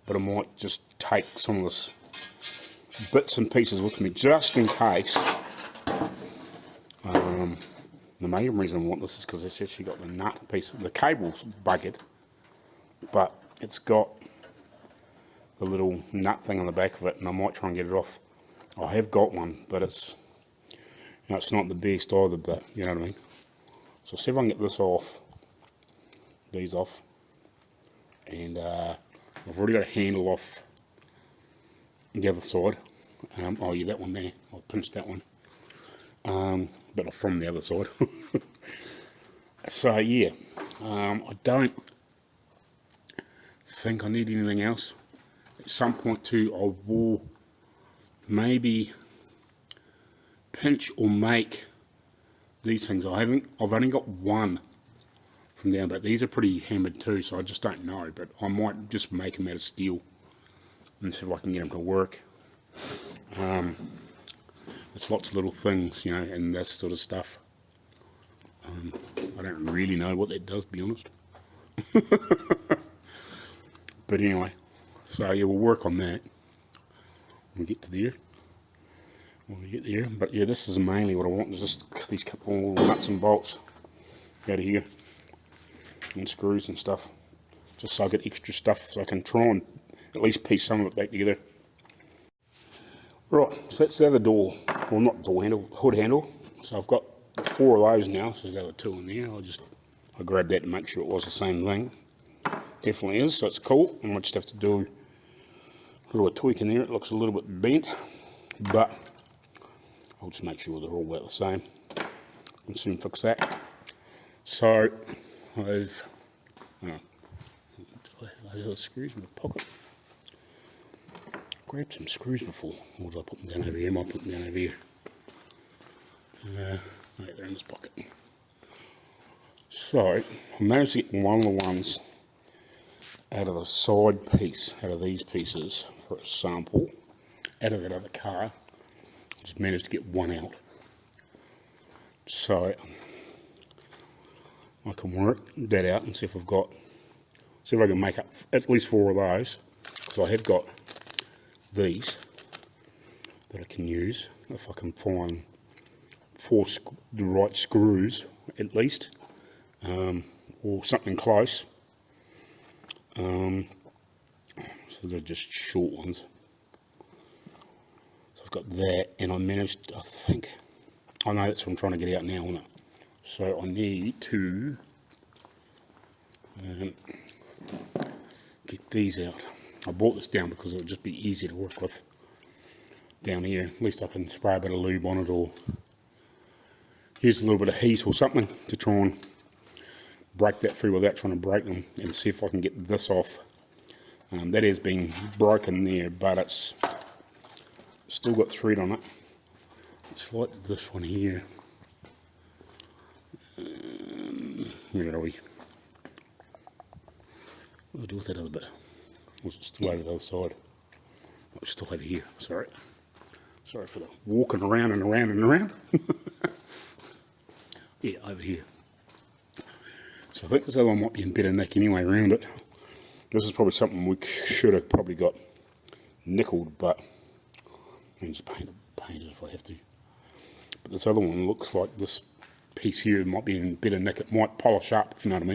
but I might just take some of this bits and pieces with me, just in case. The main reason I want this is because it's actually got the nut piece. The cable's buggered, but it's got the little nut thing on the back of it, and I might try and get it off. I have got one, but it's, you know, it's not the best either, but you know what I mean. So see if I can get this off, these off, and I've already got a handle off the other side. Oh yeah, that one there, I'll pinch that one, but from the other side. So yeah, I don't think I need anything else. At some point too, I will maybe pinch or make these things. I've only got one from down, but these are pretty hammered too, so I just don't know. But I might just make them out of steel and see if I can get them to work. It's lots of little things, you know, and that sort of stuff. I don't really know what that does, to be honest. But anyway, so yeah, we'll work on that when we get to there. But yeah, this is mainly what I want, is just these couple of nuts and bolts out of here, and screws and stuff, just so I get extra stuff, so I can try and at least piece some of it back together. Right, so that's the other door, well, not door handle, hood handle. So I've got 4 of those now, so there's the other 2 in there. I grabbed that to make sure it was the same thing. Definitely is, so it's cool. I might just have to do a little tweak in there. It looks a little bit bent, but I'll just make sure they're all about the same. I'll soon fix that. So I've those other screws in my pocket. Grabbed some screws before. Or did I put them down over here? I might put them down over here. Right, they're in this pocket. So I managed to get one of the ones out of the side piece, out of these pieces for a sample, out of that other car. Just managed to get one out. So I can work that out and see if I've got, see if I can make up at least 4 of those, because I have got these that I can use if I can find 4 the right screws at least, or something close. So they're just short ones. So I've got that, and I managed, I think, I know that's what I'm trying to get out now, isn't it? So I need to get these out. I brought this down because it would just be easier to work with down here. At least I can spray a bit of lube on it, or use a little bit of heat or something to try and break that through without trying to break them, and see if I can get this off. That has been broken there, but it's still got thread on it. It's like this one here. Where are we? What do I do with that other bit? Was it still over the other side? Oh, it's still over here, sorry. Sorry for the walking around and around and around. Yeah, over here. So I think this other one might be in better nick anyway around it. This is probably something we should have probably got nickeled, but I can just paint it if I have to. But this other one looks like this piece here might be in better nick. It might polish up, if you know what I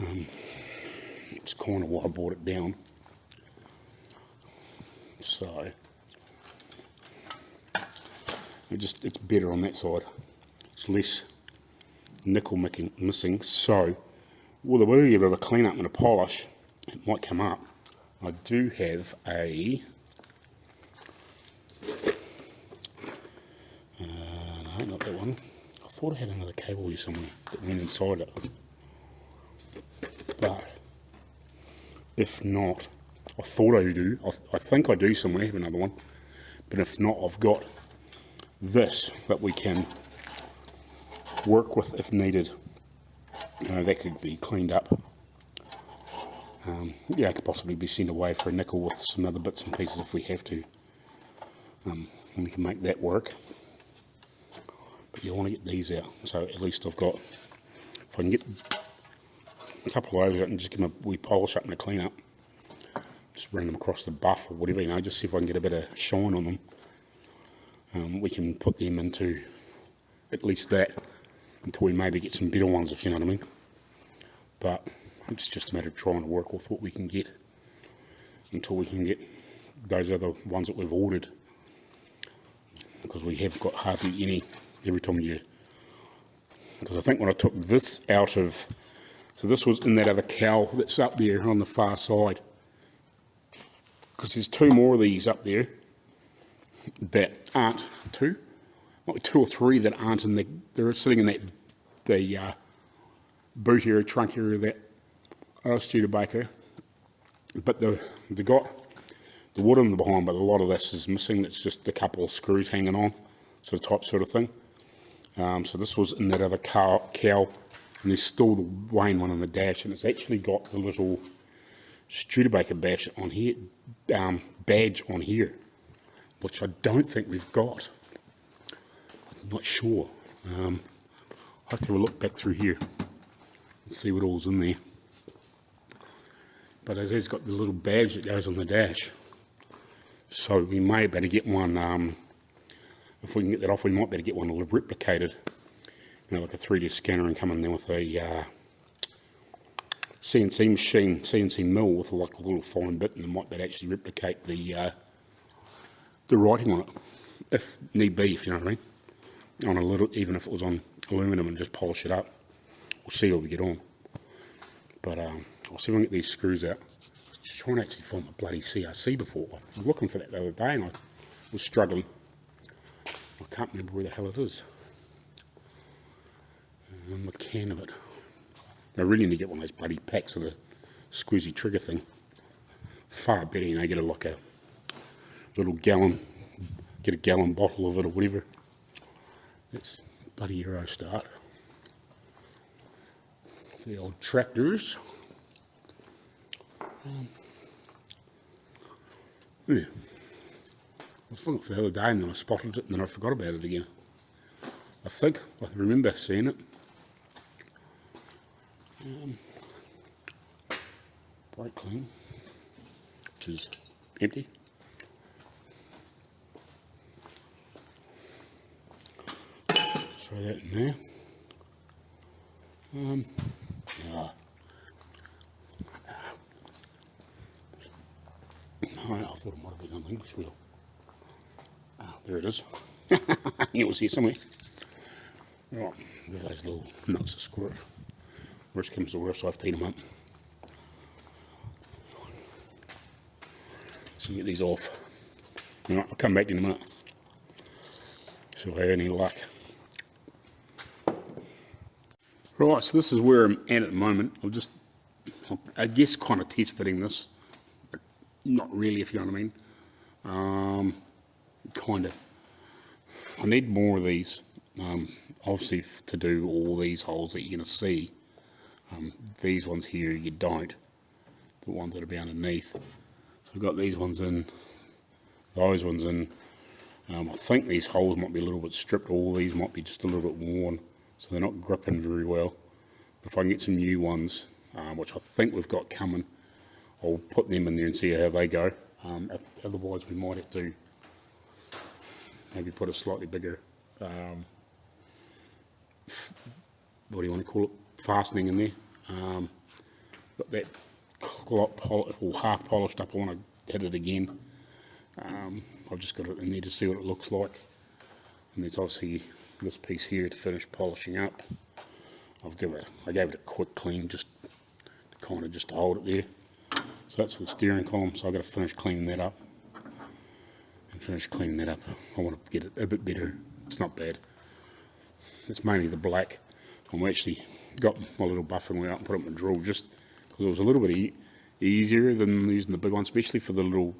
mean. It's kind of why I brought it down. So it's better on that side. It's less nickel missing. So with a bit of a clean up and a polish, it might come up. I do have a no, not that one. I thought I had another cable here somewhere that went inside it, but if not, I thought I do. I think I do somewhere. I have another one, but if not, I've got this that we can work with if needed. That could be cleaned up. Yeah, it could possibly be sent away for a nickel with some other bits and pieces if we have to. And we can make that work. But you want to get these out, so at least I've got, if I can get a couple of those out and just give them a wee polish up and a clean up, just run them across the buff or whatever, you know, just see if I can get a bit of shine on them. We can put them into at least that until we maybe get some better ones, if you know what I mean. But it's just a matter of trying to work with what we can get until we can get those other ones that we've ordered, because we have got hardly any every time you, because I think when I took this out of, so this was in that other cowl that's up there on the far side, because there's 2 more of these up there that aren't, 2 or 3 that aren't in the, they're sitting in that the boot area, trunk area of that Studebaker, but they got the wood in the behind, but a lot of this is missing. It's just a couple of screws hanging on, sort of thing. So this was in that other cowl, and there's still the Wayne one on the dash, and it's actually got the little Studebaker badge on here, which I don't think we've got. I'm not sure. I'll have to have a look back through here and see what all's in there. But it has got the little badge that goes on the dash. So we may better get one, if we can get that off, we might better get one replicated. You know, like a 3D scanner, and come in there with a CNC machine, CNC mill with like a little fine bit, and it might better actually replicate the writing on it, if need be, if you know what I mean. On a little, even if it was on aluminum, and just polish it up. We'll see how we get on. But I'll see if I can get these screws out. I was just trying to actually find my bloody CRC before. I was looking for that the other day and I was struggling. I can't remember where the hell it is. The can of it. I really need to get one of those bloody packs of the squeezy trigger thing. Far better, you know, get like a little gallon, get a gallon bottle of it or whatever. That's bloody Euro start. The old tractors. Yeah. was looking for it the other day and then I spotted it and then I forgot about it again. I think I remember seeing it. Brake clean, which is empty. Throw that in there. No, I thought it might have been on the English wheel. There it is. It was here somewhere. Right, there's those little nuts to screw it. Worst comes to worst, so I have to eat them up. So get these off. Right, I'll come back to them in a minute. So if I have any luck. Right, so this is where I'm at the moment. I guess kind of test fitting this. But not really, if you know what I mean. Kind of. I need more of these. Obviously to do all these holes that you're going to see. These ones here you don't. The ones that are down underneath. So I've got these ones in. Those ones in. I think these holes might be a little bit stripped. All these might be just a little bit worn. So they're not gripping very well. But if I can get some new ones, which I think we've got coming, I'll put them in there and see how they go. Otherwise we might have to maybe put a slightly bigger, what do you want to call it, fastening in there. Got that half polished up. I want to hit it again. I've just got it in there to see what it looks like. And there's obviously this piece here to finish polishing up. I gave it a quick clean just to kind of just to hold it there. So that's for the steering column, so I've got to finish cleaning that up. And finish cleaning that up. I want to get it a bit better. It's not bad. It's mainly the black. I'm actually got my little buffing wheel out and put it in my drill just because it was a little bit easier than using the big one, especially for the little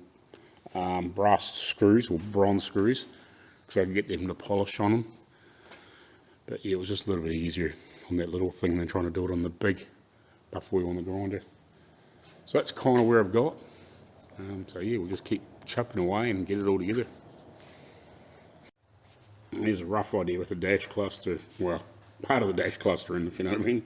brass screws or bronze screws, so I can get them to polish on them. But yeah, it was just a little bit easier on that little thing than trying to do it on the big buff wheel on the grinder. So that's kind of where I've got. So yeah, we'll just keep chopping away and get it all together. And there's a rough idea with the dash cluster, well, part of the dash cluster in, if you know what I mean.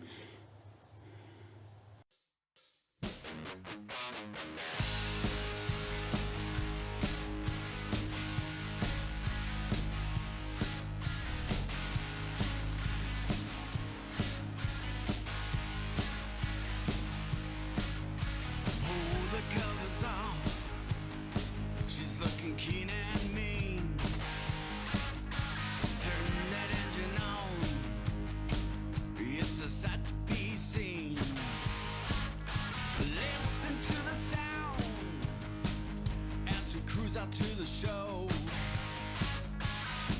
Out to the show,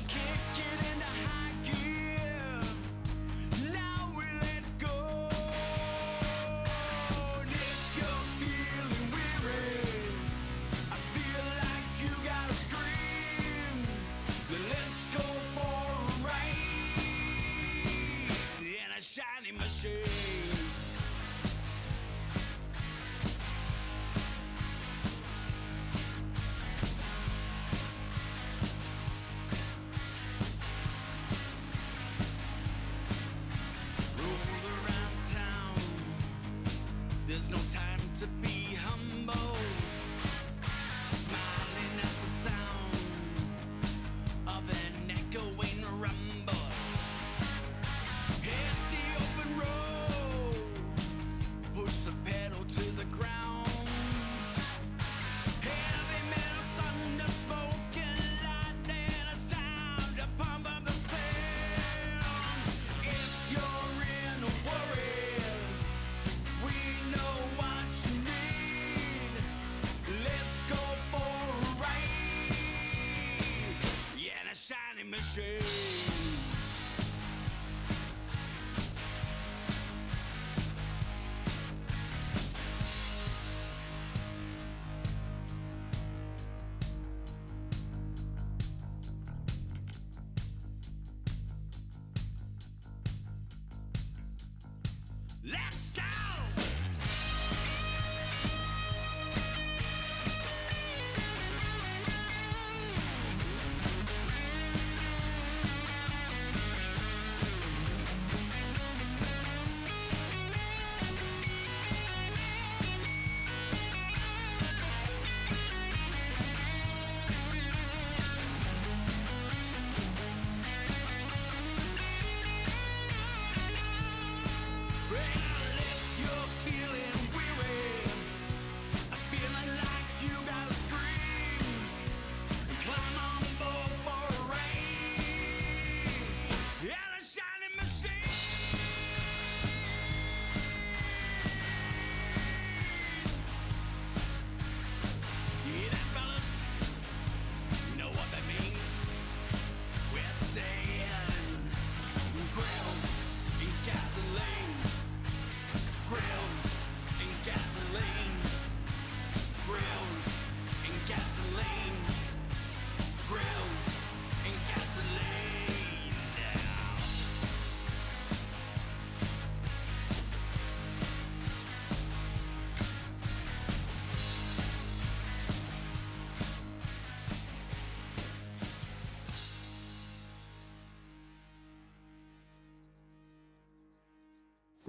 kick it into high gear, now we let go. And if you're feeling weary, I feel like you gotta scream, then let's go for a ride in a shiny machine. There's no time to be humble, smiling at the sound of an echoing rumble. Hit the open road, push the pedal to the ground. Heavy metal thunder, smoke and lightning, it's time to pump up the sound. If you're in a worry, we know what you need. Let's go for a ride in a shiny machine. Let's go!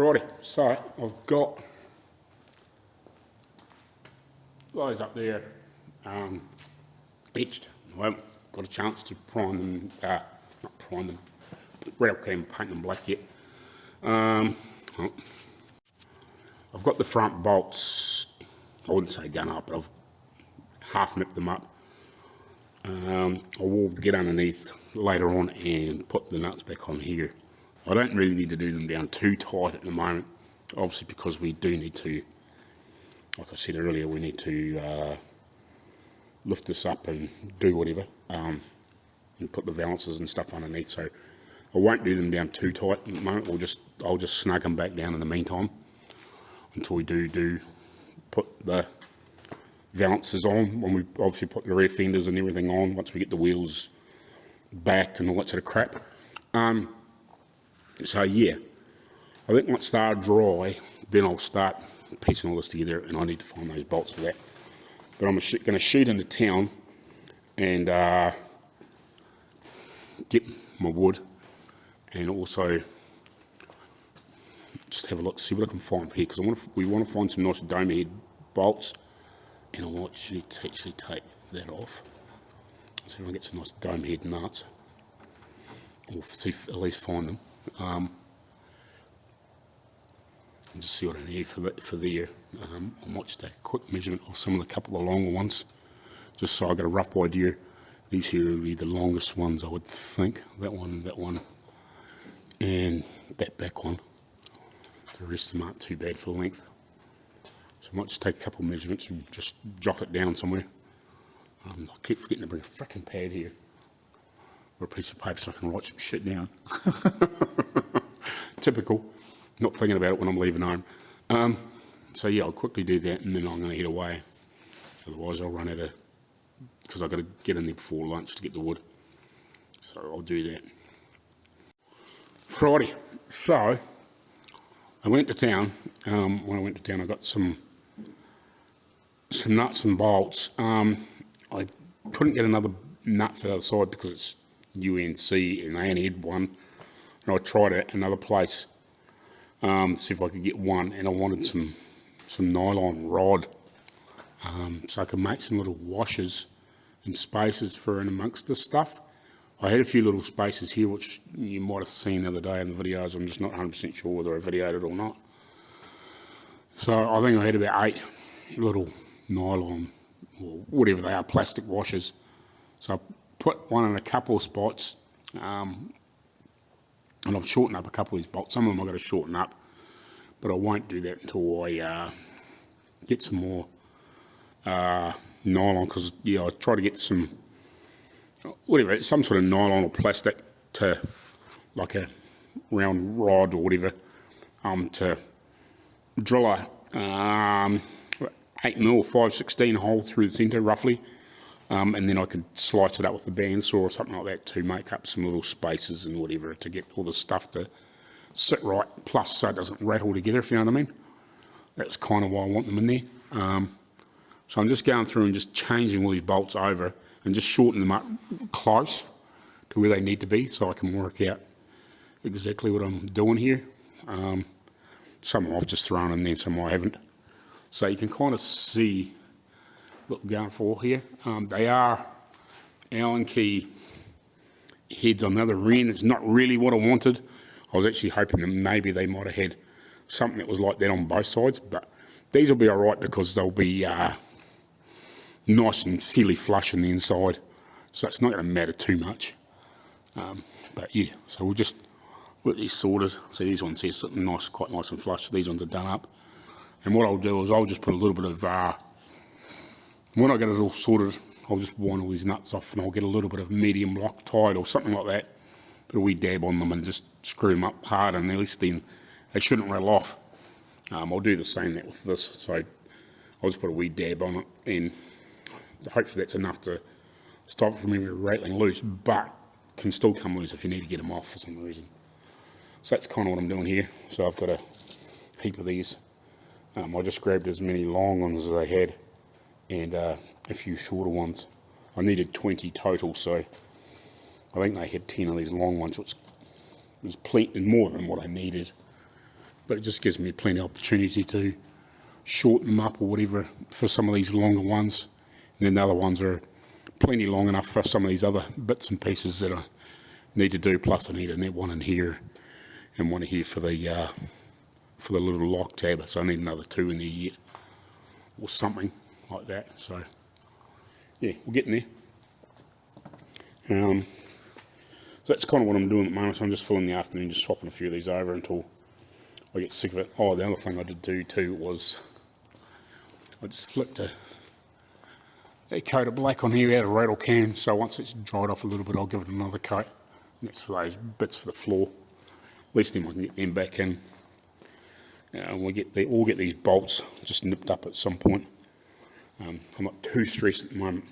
Righty, so I've got those up there etched. I haven't got a chance to prime them, not prime them, Ralfy and paint them black yet. I've got the front bolts, I wouldn't say done up, but I've half nipped them up. I will get underneath later on and put the nuts back on here. I don't really need to do them down too tight at the moment, obviously because we do need to, like I said earlier, we need to lift this up and do whatever, and put the valances and stuff underneath, so I won't do them down too tight at the moment. I'll just snug them back down in the meantime until we do put the valances on, when we obviously put the rear fenders and everything on, once we get the wheels back and all that sort of crap. So yeah, I think once they're dry, then I'll start piecing all this together, and I need to find those bolts for that. But I'm going to shoot into town and get my wood, and also just have a look, see what I can find here, because we want to find some nice dome head bolts, and I want to actually take that off. See if I can get some nice dome head nuts, or see if at least find them. And just see what I need for there. I might just take a quick measurement of some of the couple of longer ones, just so I get a rough idea. These here will be the longest ones, I would think. That one, and that back one. The rest of them aren't too bad for length. So I might just take a couple of measurements and just jot it down somewhere. I keep forgetting to bring a frickin' pad here, or a piece of paper so I can write some shit down. Typical. Not thinking about it when I'm leaving home. So yeah, I'll quickly do that, and then I'm going to head away. Otherwise I'll run out of, because I've got to get in there before lunch to get the wood. So I'll do that. Friday. So I went to town. When I went to town, I got some nuts and bolts. I couldn't get another nut for the other side because it's UNC and they only had one. And I tried it at another place to see if I could get one, and I wanted some nylon rod so I could make some little washers and spaces for in amongst this stuff. I had a few little spaces here which you might have seen the other day in the videos. I'm just not 100% sure whether I videoed it or not. So I think I had about 8 little nylon, or whatever they are, plastic washers. So I put one in a couple of spots, and I've shortened up a couple of these bolts. Some of them I've got to shorten up, but I won't do that until I get some more nylon, because yeah, I try to get some, whatever, some sort of nylon or plastic to, like a round rod or whatever, to drill a 8mm 5/16 hole through the centre roughly, and then I could slice it up with the bandsaw or something like that to make up some little spaces and whatever, to get all the stuff to sit right, plus so it doesn't rattle together, if you know what I mean. That's kind of why I want them in there. So I'm just going through and just changing all these bolts over and just shortening them up close to where they need to be, so I can work out exactly what I'm doing here. Some I've just thrown in there, some I haven't. So you can kind of see what we're going for here. They are Allen key heads on the other end. It's not really what I wanted. I was actually hoping that maybe they might have had something that was like that on both sides, but these will be alright because they'll be nice and fairly flush on the inside, so it's not going to matter too much. But yeah, so we'll just get these sorted. See, these ones here sitting nice, quite nice and flush. These ones are done up, and what I'll do is I'll just put a little bit of when I get it all sorted, I'll just wind all these nuts off, and I'll get a little bit of medium Loctite or something like that, put a wee dab on them and just screw them up hard, and at least then they shouldn't rattle off. I'll do the same that with this, so I'll just put a wee dab on it, and hopefully that's enough to stop it from ever rattling loose, but can still come loose if you need to get them off for some reason. So that's kind of what I'm doing here. So I've got a heap of these. I just grabbed as many long ones as I had, and a few shorter ones. I needed 20 total, so I think they had 10 of these long ones, which was plenty more than what I needed. but it just gives me plenty of opportunity to shorten them up or whatever for some of these longer ones. And then the other ones are plenty long enough for some of these other bits and pieces that I need to do. Plus I need one in here and one here for the little lock tab, so I need another 2 in there yet, or something like that. So yeah, we're getting there. So that's kind of what I'm doing at the moment. So I'm just filling the afternoon, just swapping a few of these over until I get sick of it. Oh, the other thing I did do too was I just flicked a coat of black on here out of rattle can, so once it's dried off a little bit I'll give it another coat. And that's for those bits for the floor. At least then I can get them back in. And we'll get these bolts just nipped up at some point. I'm not too stressed at the moment.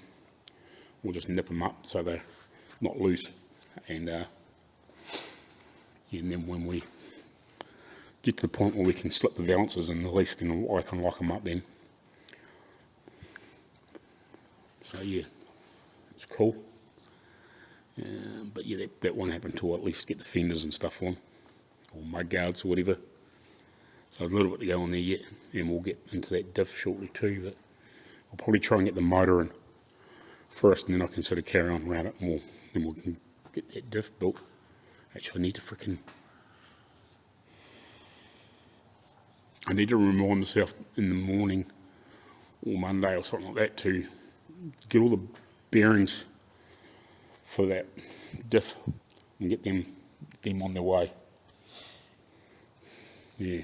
We'll just nip them up so they're not loose. And then when we get to the point where we can slip the valances in, at least then I can lock them up then. So yeah, it's cool. But yeah, that won't happen until I at least get the fenders and stuff on, or mud guards or whatever. So there's a little bit to go on there yet, and we'll get into that diff shortly too, but I'll probably try and get the motor in first, and then I can sort of carry on around it more, then we can get that diff built. Actually, I need to remind myself in the morning, or Monday or something like that, to get all the bearings for that diff and get them on their way. Yeah.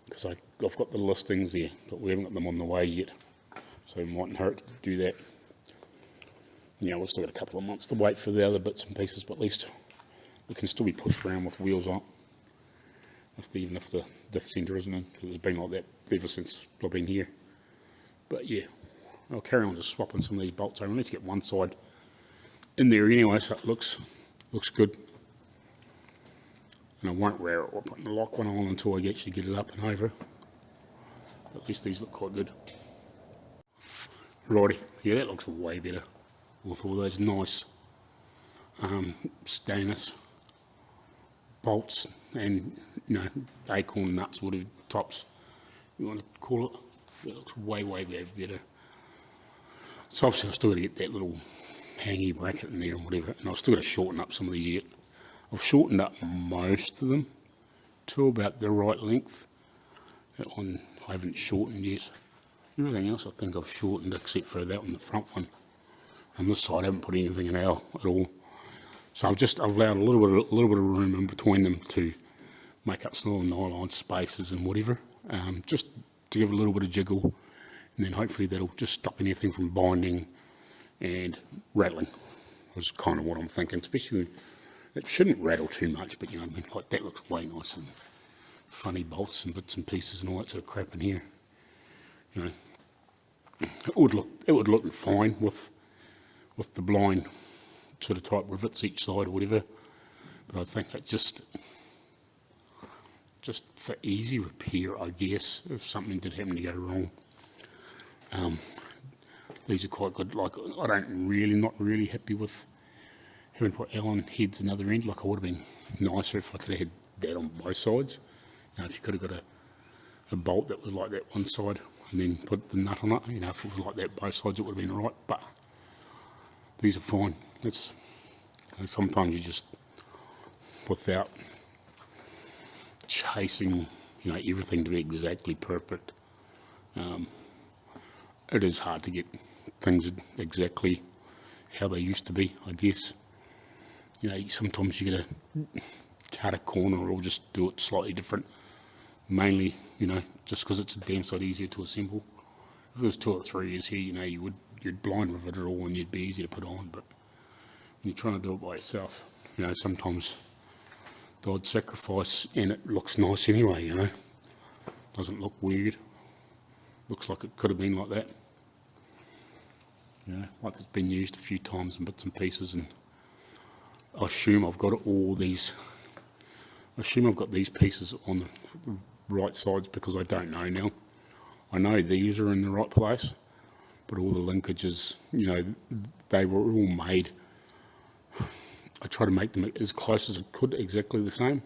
Because I've got the listings there, but we haven't got them on the way yet, so it mightn't hurt to do that. Yeah, we've still got a couple of months to wait for the other bits and pieces, but at least we can still be pushed around with wheels on, even if the diff centre isn't in, because it's been like that ever since I've been here. But yeah, I'll carry on just swapping some of these bolts over. I need to get one side in there anyway, so it looks good. And I won't wear it or put the lock one on until I actually get it up and over. At least these look quite good. Righty, yeah, that looks way better with all those nice stainless bolts and, you know, acorn nuts, whatever tops you want to call it. That looks way better. So obviously I've still got to get that little hangy bracket in there and whatever, and I've still got to shorten up some of these yet. I've shortened up most of them to about the right length. That one I haven't shortened yet. Everything else I think I've shortened except for that one, the front one. On this side I haven't put anything in at all. So I've allowed a little bit of room in between them to make up some little nylon spaces and whatever, just to give it a little bit of jiggle, and then hopefully that'll just stop anything from binding and rattling. Was kind of what I'm thinking, especially. It shouldn't rattle too much, but you know what I mean, like that looks way nice, and funny bolts and bits and pieces and all that sort of crap in here. You know, it would look fine with the blind sort of type rivets each side or whatever, but I think it just for easy repair, I guess, if something did happen to go wrong. These are quite good. Like, not really happy with having put Allen heads another end. Like, I would have been nicer if I could have had that on both sides. You know, if you could have got a bolt that was like that one side and then put the nut on it, you know, if it was like that both sides, it would have been right. But these are fine. It's, you know, sometimes you just, without chasing, you know, everything to be exactly perfect, it is hard to get things exactly how they used to be, I guess. You know, sometimes you gotta cut a corner or just do it slightly different, mainly, you know, just because it's a damn sight easier to assemble. If there was 2 or 3 years here, you know, you'd blind rivet it all and you'd be easy to put on, but when you're trying to do it by yourself, you know, sometimes the odd sacrifice, and it looks nice anyway, you know, doesn't look weird, looks like it could have been like that. You know, once it's been used a few times in bits and pieces, and I assume I've got these pieces on the right sides because I don't know now. I know these are in the right place, but all the linkages, you know, they were all made. I try to make them as close as I could, exactly the same,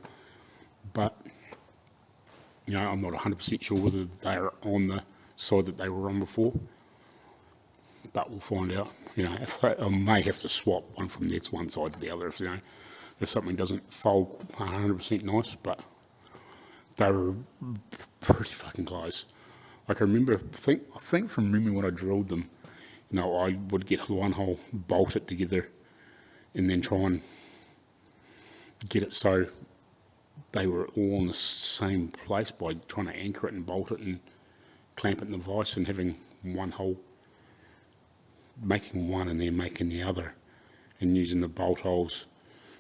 but You know, I'm not 100% sure whether they're on the side that they were on before, but we'll find out. You know, I may have to swap one from one side to the other if, you know, if something doesn't fold 100% nice, but they were pretty fucking close. Like I remember, I think from memory when I drilled them, you know, I would get one hole, bolt it together, and then try and get it so they were all in the same place by trying to anchor it and bolt it and clamp it in the vise and having one hole, making one and then making the other, and using the bolt holes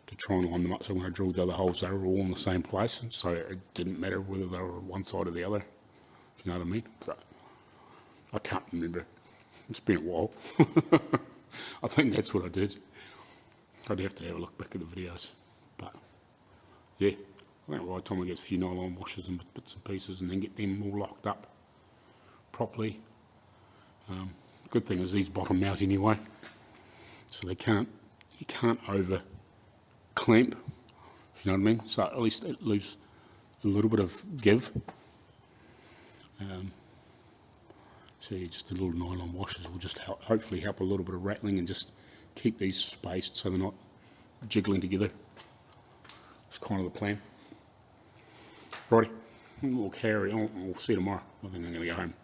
to try and line them up so when I drilled the other holes they were all in the same place, and so it didn't matter whether they were one side or the other, if you know what I mean. But I can't remember, it's been a while. I think that's what I did. I'd have to have a look back at the videos, but yeah, I think by the time I get a few nylon washers and bits and pieces and then get them all locked up properly. Good thing is these bottom out anyway, so you can't over clamp, if you know what I mean, so at least it leaves a little bit of give. So yeah, just the little nylon washers will just hopefully help a little bit of rattling and just keep these spaced so they're not jiggling together. It's kind of the plan. Righty, we'll carry on, we'll see you tomorrow. I think I'm going to go home.